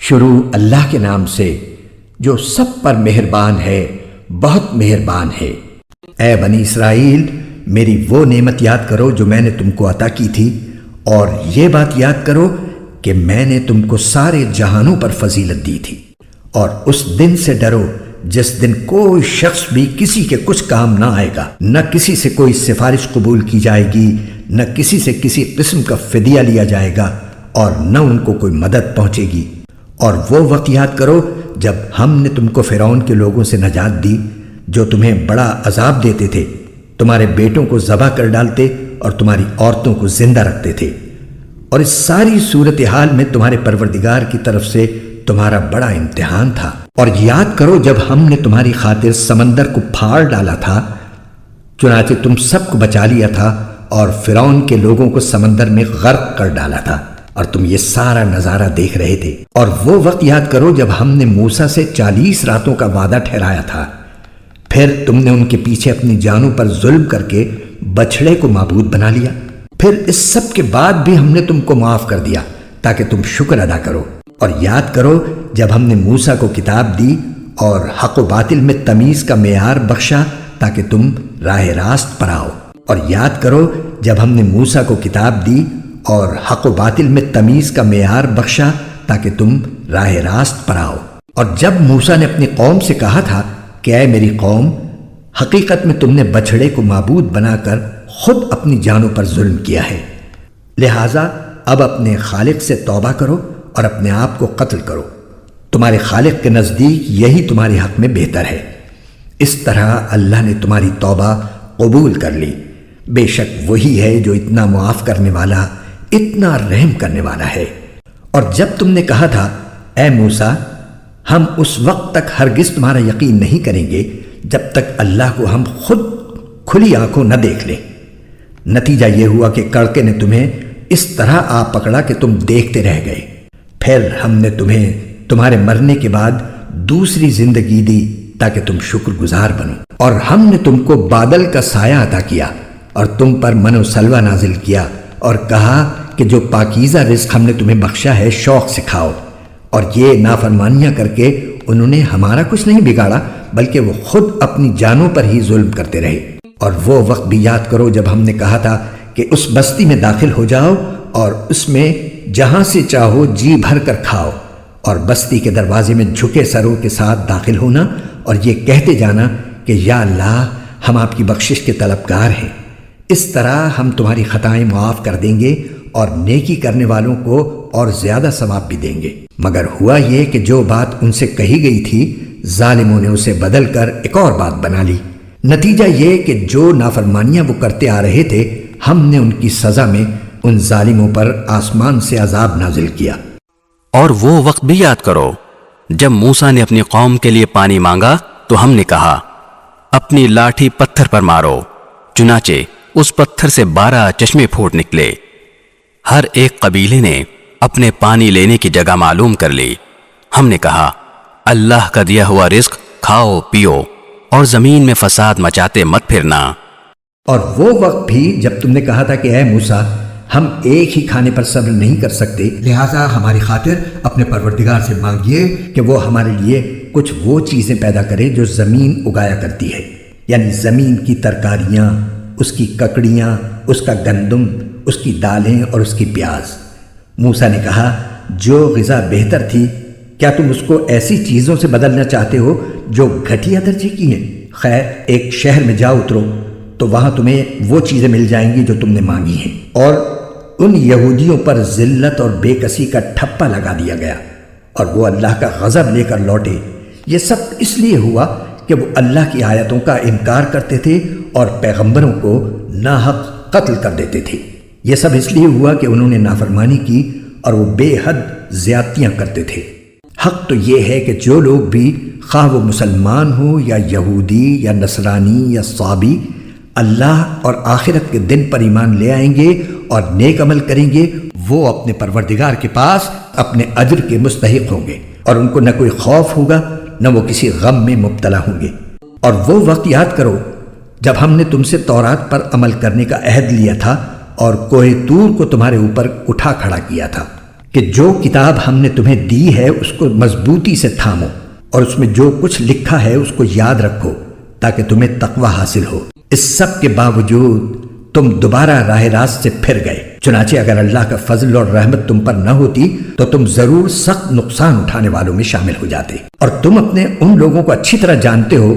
شروع اللہ کے نام سے جو سب پر مہربان ہے، بہت مہربان ہے۔ اے بنی اسرائیل، میری وہ نعمت یاد کرو جو میں نے تم کو عطا کی تھی، اور یہ بات یاد کرو کہ میں نے تم کو سارے جہانوں پر فضیلت دی تھی۔ اور اس دن سے ڈرو جس دن کوئی شخص بھی کسی کے کچھ کام نہ آئے گا، نہ کسی سے کوئی سفارش قبول کی جائے گی، نہ کسی سے کسی قسم کا فدیہ لیا جائے گا، اور نہ ان کو کوئی مدد پہنچے گی۔ اور وہ وقت یاد کرو جب ہم نے تم کو فرعون کے لوگوں سے نجات دی، جو تمہیں بڑا عذاب دیتے تھے، تمہارے بیٹوں کو ذبح کر ڈالتے اور تمہاری عورتوں کو زندہ رکھتے تھے۔ اور اس ساری صورتحال میں تمہارے پروردگار کی طرف سے تمہارا بڑا امتحان تھا۔ اور یاد کرو جب ہم نے تمہاری خاطر سمندر کو پھاڑ ڈالا تھا، چنانچہ تم سب کو بچا لیا تھا اور فرعون کے لوگوں کو سمندر میں غرق کر ڈالا تھا، اور تم یہ سارا نظارہ دیکھ رہے تھے۔ اور وہ وقت یاد کرو جب ہم نے موسیٰ سے 40 راتوں کا وعدہ ٹھہرایا تھا، پھر تم نے ان کے پیچھے اپنی جانوں پر ظلم کر کے بچھڑے کو معبود بنا لیا۔ پھر اس سب کے بعد بھی ہم نے تم کو معاف کر دیا تاکہ تم شکر ادا کرو۔ اور یاد کرو جب ہم نے موسیٰ کو کتاب دی اور حق و باطل میں تمیز کا معیار بخشا تاکہ تم راہ راست پر آؤ۔ اور یاد کرو جب ہم نے موسیٰ کو کتاب دی اور حق و باطل میں تمیز کا معیار بخشا تاکہ تم راہ راست پر آؤ۔ اور جب موسیٰ نے اپنی قوم سے کہا تھا کہ اے میری قوم، حقیقت میں تم نے بچھڑے کو معبود بنا کر خود اپنی جانوں پر ظلم کیا ہے، لہٰذا اب اپنے خالق سے توبہ کرو اور اپنے آپ کو قتل کرو، تمہارے خالق کے نزدیک یہی تمہارے حق میں بہتر ہے۔ اس طرح اللہ نے تمہاری توبہ قبول کر لی، بے شک وہی ہے جو اتنا معاف کرنے والا، اتنا رحم کرنے والا ہے۔ اور جب تم نے کہا تھا اے موسیٰ، ہم اس وقت تک ہرگز تمہارا یقین نہیں کریں گے جب تک اللہ کو ہم خود کھلی آنکھوں نہ دیکھ لیں، نتیجہ یہ ہوا کہ کڑکے نے تمہیں اس طرح آ پکڑا کہ تم دیکھتے رہ گئے۔ پھر ہم نے تمہیں تمہارے مرنے کے بعد دوسری زندگی دی تاکہ تم شکر گزار بنو۔ اور ہم نے تم کو بادل کا سایہ عطا کیا اور تم پر من و سلوہ نازل کیا، اور کہا کہ جو پاکیزہ رزق ہم نے تمہیں بخشا ہے شوق سے کھاؤ۔ اور یہ نافرمانیاں کر کے انہوں نے ہمارا کچھ نہیں بگاڑا، بلکہ وہ خود اپنی جانوں پر ہی ظلم کرتے رہے۔ اور وہ وقت بھی یاد کرو جب ہم نے کہا تھا کہ اس بستی میں داخل ہو جاؤ اور اس میں جہاں سے چاہو جی بھر کر کھاؤ، اور بستی کے دروازے میں جھکے سروں کے ساتھ داخل ہونا اور یہ کہتے جانا کہ یا اللہ، ہم آپ کی بخشش کے طلبگار ہیں۔ اس طرح ہم تمہاری خطائیں معاف کر دیں گے اور نیکی کرنے والوں کو اور زیادہ ثواب بھی دیں گے۔ مگر ہوا یہ کہ جو بات ان سے کہی گئی تھی، ظالموں نے اسے بدل کر ایک اور بات بنا لی۔ نتیجہ یہ کہ جو نافرمانیاں وہ کرتے آ رہے تھے، ہم نے ان کی سزا میں ان ظالموں پر آسمان سے عذاب نازل کیا۔ اور وہ وقت بھی یاد کرو جب موسیٰ نے اپنی قوم کے لیے پانی مانگا تو ہم نے کہا اپنی لاٹھی پتھر پر مارو، چنانچہ اس پتھر سے 12 چشمے پھوٹ نکلے۔ ہر ایک قبیلے نے اپنے پانی لینے کی جگہ معلوم کر لی۔ ہم نے کہا اللہ کا دیا ہوا رزق کھاؤ پیو، اور زمین میں فساد مچاتے مت پھرنا۔ اور وہ وقت بھی جب تم نے کہا تھا کہ اے موسیٰ، ہم ایک ہی کھانے پر صبر نہیں کر سکتے، لہٰذا ہماری خاطر اپنے پروردگار سے مانگیے کہ وہ ہمارے لیے کچھ وہ چیزیں پیدا کرے جو زمین اگایا کرتی ہے، یعنی زمین کی ترکاریاں، اس کی ککڑیاں، اس کا گندم، اس کی دالیں اور اس کی پیاز۔ موسیٰ نے کہا جو غذا بہتر تھی، کیا تم اس کو ایسی چیزوں سے بدلنا چاہتے ہو جو گھٹیا درجے کی ہیں؟ خیر، ایک شہر میں جا اترو تو وہاں تمہیں وہ چیزیں مل جائیں گی جو تم نے مانگی ہیں۔ اور ان یہودیوں پر ذلت اور بے کسی کا ٹھپا لگا دیا گیا، اور وہ اللہ کا غضب لے کر لوٹے۔ یہ سب اس لیے ہوا کہ وہ اللہ کی آیتوں کا انکار کرتے تھے اور پیغمبروں کو ناحق قتل کر دیتے تھے۔ یہ سب اس لیے ہوا کہ انہوں نے نافرمانی کی اور وہ بے حد زیادتیاں کرتے تھے۔ حق تو یہ ہے کہ جو لوگ بھی، خواہ وہ مسلمان ہو یا یہودی یا نصرانی یا صابی، اللہ اور آخرت کے دن پر ایمان لے آئیں گے اور نیک عمل کریں گے، وہ اپنے پروردگار کے پاس اپنے اجر کے مستحق ہوں گے، اور ان کو نہ کوئی خوف ہوگا نہ وہ کسی غم میں مبتلا ہوں گے۔ اور وہ وقت یاد کرو جب ہم نے تم سے تورات پر عمل کرنے کا عہد لیا تھا اور کوہ طور کو تمہارے اوپر اٹھا کھڑا کیا تھا، کہ جو کتاب ہم نے تمہیں دی ہے اس کو مضبوطی سے تھامو اور اس میں جو کچھ لکھا ہے اس کو یاد رکھو تاکہ تمہیں تقوی حاصل ہو۔ اس سب کے باوجود تم دوبارہ راہ راست سے پھر گئے۔ چنانچہ اگر اللہ کا فضل اور رحمت تم پر نہ ہوتی تو تم ضرور سخت نقصان اٹھانے والوں میں شامل ہو جاتے، اور تم اپنے ان لوگوں کو اچھی طرح جانتے ہو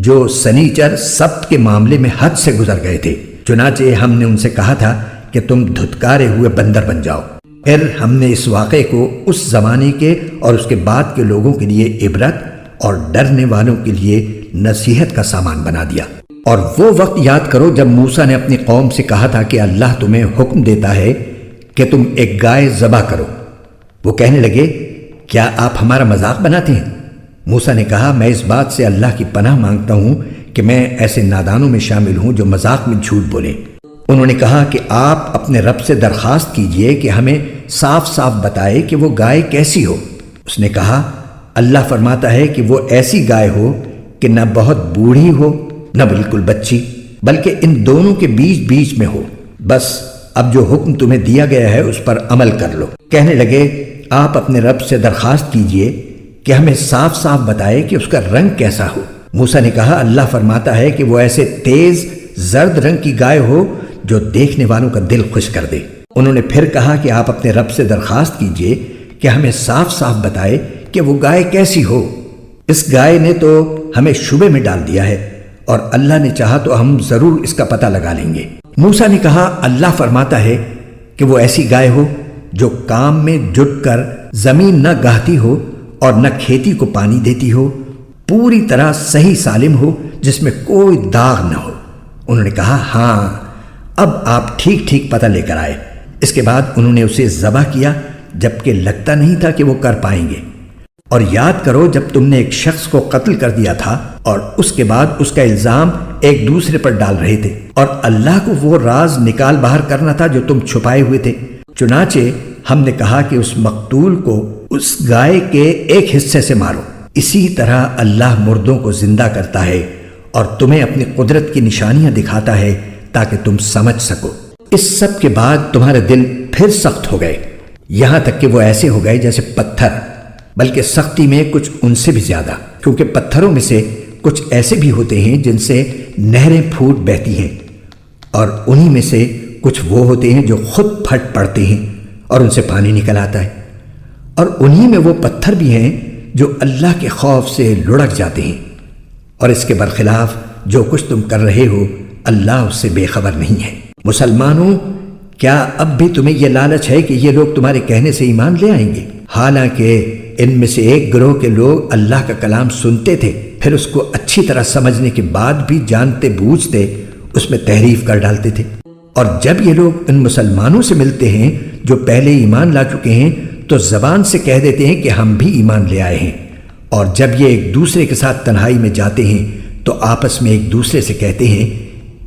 جو سنیچر سبت کے معاملے میں حد سے گزر گئے تھے۔ چنانچہ ہم نے ان سے کہا تھا کہ تم دھتکارے ہوئے بندر بن جاؤ۔ پھر ہم نے اس واقعے کو اس زمانے کے اور اس کے بعد کے لوگوں کے لیے عبرت اور ڈرنے والوں کے لیے نصیحت کا سامان بنا دیا۔ اور وہ وقت یاد کرو جب موسیٰ نے اپنی قوم سے کہا تھا کہ اللہ تمہیں حکم دیتا ہے کہ تم ایک گائے ذبح کرو۔ وہ کہنے لگے، کیا آپ ہمارا مذاق بناتے ہیں؟ موسیٰ نے کہا، میں اس بات سے اللہ کی پناہ مانگتا ہوں کہ میں ایسے نادانوں میں شامل ہوں جو مذاق میں جھوٹ بولیں۔ انہوں نے کہا کہ آپ اپنے رب سے درخواست کیجئے کہ ہمیں صاف صاف بتائے کہ وہ گائے کیسی ہو۔ اس نے کہا، اللہ فرماتا ہے کہ وہ ایسی گائے ہو کہ نہ بہت بوڑھی ہو نہ بالکل بچی، بلکہ ان دونوں کے بیچ بیچ میں ہو۔ بس اب جو حکم تمہیں دیا گیا ہے اس پر عمل کر لو۔ کہنے لگے، آپ اپنے رب سے درخواست کیجئے کہ ہمیں صاف صاف بتائے کہ اس کا رنگ کیسا ہو۔ موسیٰ نے کہا، اللہ فرماتا ہے کہ وہ ایسے تیز زرد رنگ کی گائے ہو جو دیکھنے والوں کا دل خوش کر دے۔ انہوں نے پھر کہا کہ آپ اپنے رب سے درخواست کیجئے کہ ہمیں صاف صاف بتائے کہ وہ گائے کیسی ہو۔ اس گائے نے تو ہمیں شبے میں ڈال دیا ہے، اور اللہ نے چاہا تو ہم ضرور اس کا پتہ لگا لیں گے۔ موسیٰ نے کہا، اللہ فرماتا ہے کہ وہ ایسی گائے ہو جو کام میں جٹ کر زمین نہ گاہتی ہو اور نہ کھیتی کو پانی دیتی ہو، پوری طرح صحیح سالم ہو، جس میں کوئی داغ نہ ہو۔ انہوں نے کہا، ہاں اب آپ ٹھیک ٹھیک پتہ لے کر آئے۔ اس کے بعد انہوں نے اسے ذبح کیا، جبکہ لگتا نہیں تھا کہ وہ کر پائیں گے۔ اور یاد کرو جب تم نے ایک شخص کو قتل کر دیا تھا اور اس کے بعد اس کا الزام ایک دوسرے پر ڈال رہے تھے، اور اللہ کو وہ راز نکال باہر کرنا تھا جو تم چھپائے ہوئے تھے۔ چنانچہ ہم نے کہا کہ اس مقتول کو اس گائے کے ایک حصے سے مارو۔ اسی طرح اللہ مردوں کو زندہ کرتا ہے اور تمہیں اپنی قدرت کی نشانیاں دکھاتا ہے تاکہ تم سمجھ سکو۔ اس سب کے بعد تمہارے دل پھر سخت ہو گئے، یہاں تک کہ وہ ایسے ہو گئے جیسے پتھر، بلکہ سختی میں کچھ ان سے بھی زیادہ، کیونکہ پتھروں میں سے کچھ ایسے بھی ہوتے ہیں جن سے نہریں پھوٹ بہتی ہیں، اور انہی میں سے کچھ وہ ہوتے ہیں جو خود پھٹ پڑتے ہیں اور ان سے پانی نکل آتا ہے، اور انہی میں وہ پتھر بھی ہیں جو اللہ کے خوف سے لڑک جاتے ہیں۔ اور اس کے برخلاف جو کچھ تم کر رہے ہو اللہ اس سے بے خبر نہیں ہے۔ مسلمانوں، کیا اب بھی تمہیں یہ لالچ ہے کہ یہ لوگ تمہارے کہنے سے ایمان لے آئیں گے؟ حالانکہ ان میں سے ایک گروہ کے لوگ اللہ کا کلام سنتے تھے، پھر اس کو اچھی طرح سمجھنے کے بعد بھی جانتے بوجھتے اس میں تحریف کر ڈالتے تھے۔ اور جب یہ لوگ ان مسلمانوں سے ملتے ہیں جو پہلے ایمان لا چکے ہیں تو زبان سے کہہ دیتے ہیں کہ ہم بھی ایمان لے آئے ہیں، اور جب یہ ایک دوسرے کے ساتھ تنہائی میں جاتے ہیں تو آپس میں ایک دوسرے سے کہتے ہیں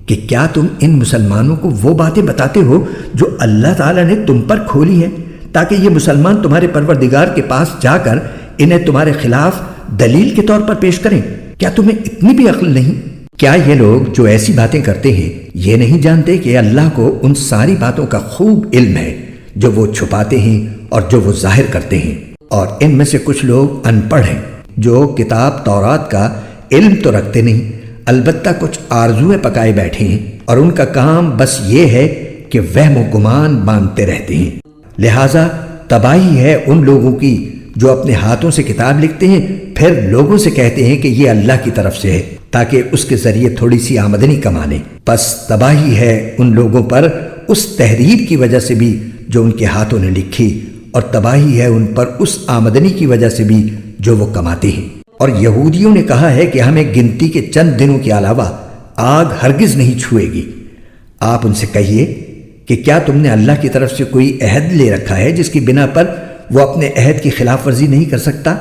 کہ کیا تم ان مسلمانوں کو وہ باتیں بتاتے ہو جو اللہ تعالیٰ نے تم پر کھولی ہے، تاکہ یہ مسلمان تمہارے پروردگار کے پاس جا کر انہیں تمہارے خلاف دلیل کے طور پر پیش کریں؟ کیا تمہیں اتنی بھی عقل نہیں؟ کیا یہ لوگ جو ایسی باتیں کرتے ہیں یہ نہیں جانتے کہ اللہ کو ان ساری باتوں کا خوب علم ہے جو وہ چھپاتے ہیں اور جو وہ ظاہر کرتے ہیں؟ اور ان میں سے کچھ لوگ ان پڑھ ہیں جو کتاب تورات کا علم تو رکھتے نہیں، البتہ کچھ آرزویں پکائے بیٹھے ہیں، اور ان کا کام بس یہ ہے کہ وہم و گمان باندھتے رہتے ہیں۔ لہٰذا تباہی ہے ان لوگوں کی جو اپنے ہاتھوں سے کتاب لکھتے ہیں پھر لوگوں سے کہتے ہیں کہ یہ اللہ کی طرف سے ہے تاکہ اس کے ذریعے تھوڑی سی آمدنی کما لیں۔ پس تباہی ہے ان لوگوں پر اس تحریر کی وجہ سے بھی جو ان کے ہاتھوں نے لکھی، اور تباہی ہے ان پر اس آمدنی کی وجہ سے بھی جو وہ کماتے ہیں۔ اور یہودیوں نے کہا ہے کہ ہمیں گنتی کے چند دنوں کے علاوہ آگ ہرگز نہیں چھوئے گی۔ آپ ان سے کہیے کہ کیا تم نے اللہ کی طرف سے کوئی عہد لے رکھا ہے جس کی بنا پر وہ اپنے عہد کی خلاف ورزی نہیں کر سکتا؟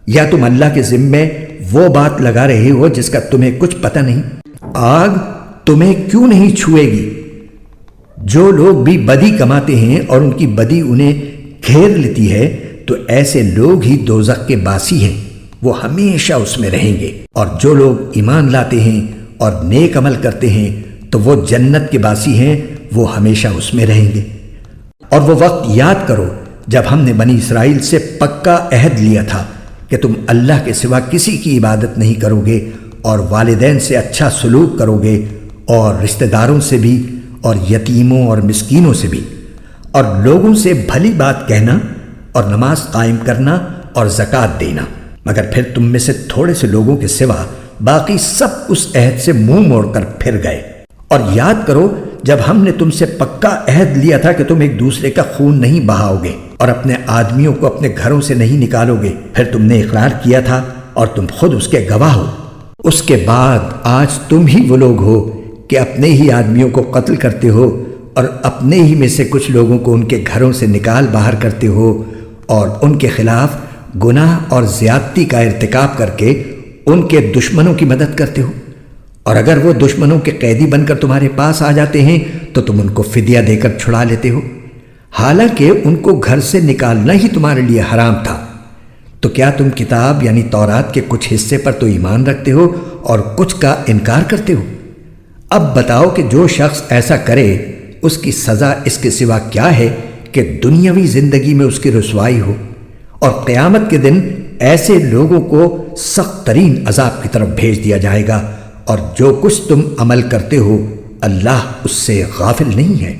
یا تم اللہ کے ذمے وہ بات لگا رہے ہو جس کا تمہیں کچھ پتہ نہیں؟ آگ تمہیں کیوں نہیں چھوئے گی؟ جو لوگ بھی بدی کماتے ہیں اور ان کی بدی انہیں گھیر لیتی ہے تو ایسے لوگ ہی دوزخ کے باسی ہیں، وہ ہمیشہ اس میں رہیں گے۔ اور جو لوگ ایمان لاتے ہیں اور نیک عمل کرتے ہیں تو وہ جنت کے باسی ہیں، وہ ہمیشہ اس میں رہیں گے۔ اور وہ وقت یاد کرو جب ہم نے بنی اسرائیل سے پکا عہد لیا تھا کہ تم اللہ کے سوا کسی کی عبادت نہیں کرو گے اور والدین سے اچھا سلوک کرو گے اور رشتہ داروں سے بھی اور یتیموں اور مسکینوں سے بھی اور لوگوں سے بھلی بات کہنا اور نماز قائم کرنا اور زکوٰۃ دینا، مگر پھر تم میں سے تھوڑے سے لوگوں کے سوا باقی سب اس عہد سے منہ موڑ کر پھر گئے۔ اور یاد کرو جب ہم نے تم سے پکا عہد لیا تھا کہ تم ایک دوسرے کا خون نہیں بہاؤ گے اور اپنے آدمیوں کو اپنے گھروں سے نہیں نکالو گے، پھر تم نے اقرار کیا تھا اور تم خود اس کے گواہ ہو۔ اس کے بعد آج تم ہی وہ لوگ ہو کہ اپنے ہی آدمیوں کو قتل کرتے ہو اور اپنے ہی میں سے کچھ لوگوں کو ان کے گھروں سے نکال باہر کرتے ہو اور ان کے خلاف گناہ اور زیادتی کا ارتکاب کر کے ان کے دشمنوں کی مدد کرتے ہو، اور اگر وہ دشمنوں کے قیدی بن کر تمہارے پاس آ جاتے ہیں تو تم ان کو فدیہ دے کر چھڑا لیتے ہو، حالانکہ ان کو گھر سے نکالنا ہی تمہارے لیے حرام تھا۔ تو کیا تم کتاب یعنی تورات کے کچھ حصے پر تو ایمان رکھتے ہو اور کچھ کا انکار کرتے ہو؟ اب بتاؤ کہ جو شخص ایسا کرے اس کی سزا اس کے سوا کیا ہے کہ دنیاوی زندگی میں اس کی رسوائی ہو، اور قیامت کے دن ایسے لوگوں کو سخت ترین عذاب کی طرف بھیج دیا جائے گا، اور جو کچھ تم عمل کرتے ہو اللہ اس سے غافل نہیں ہے۔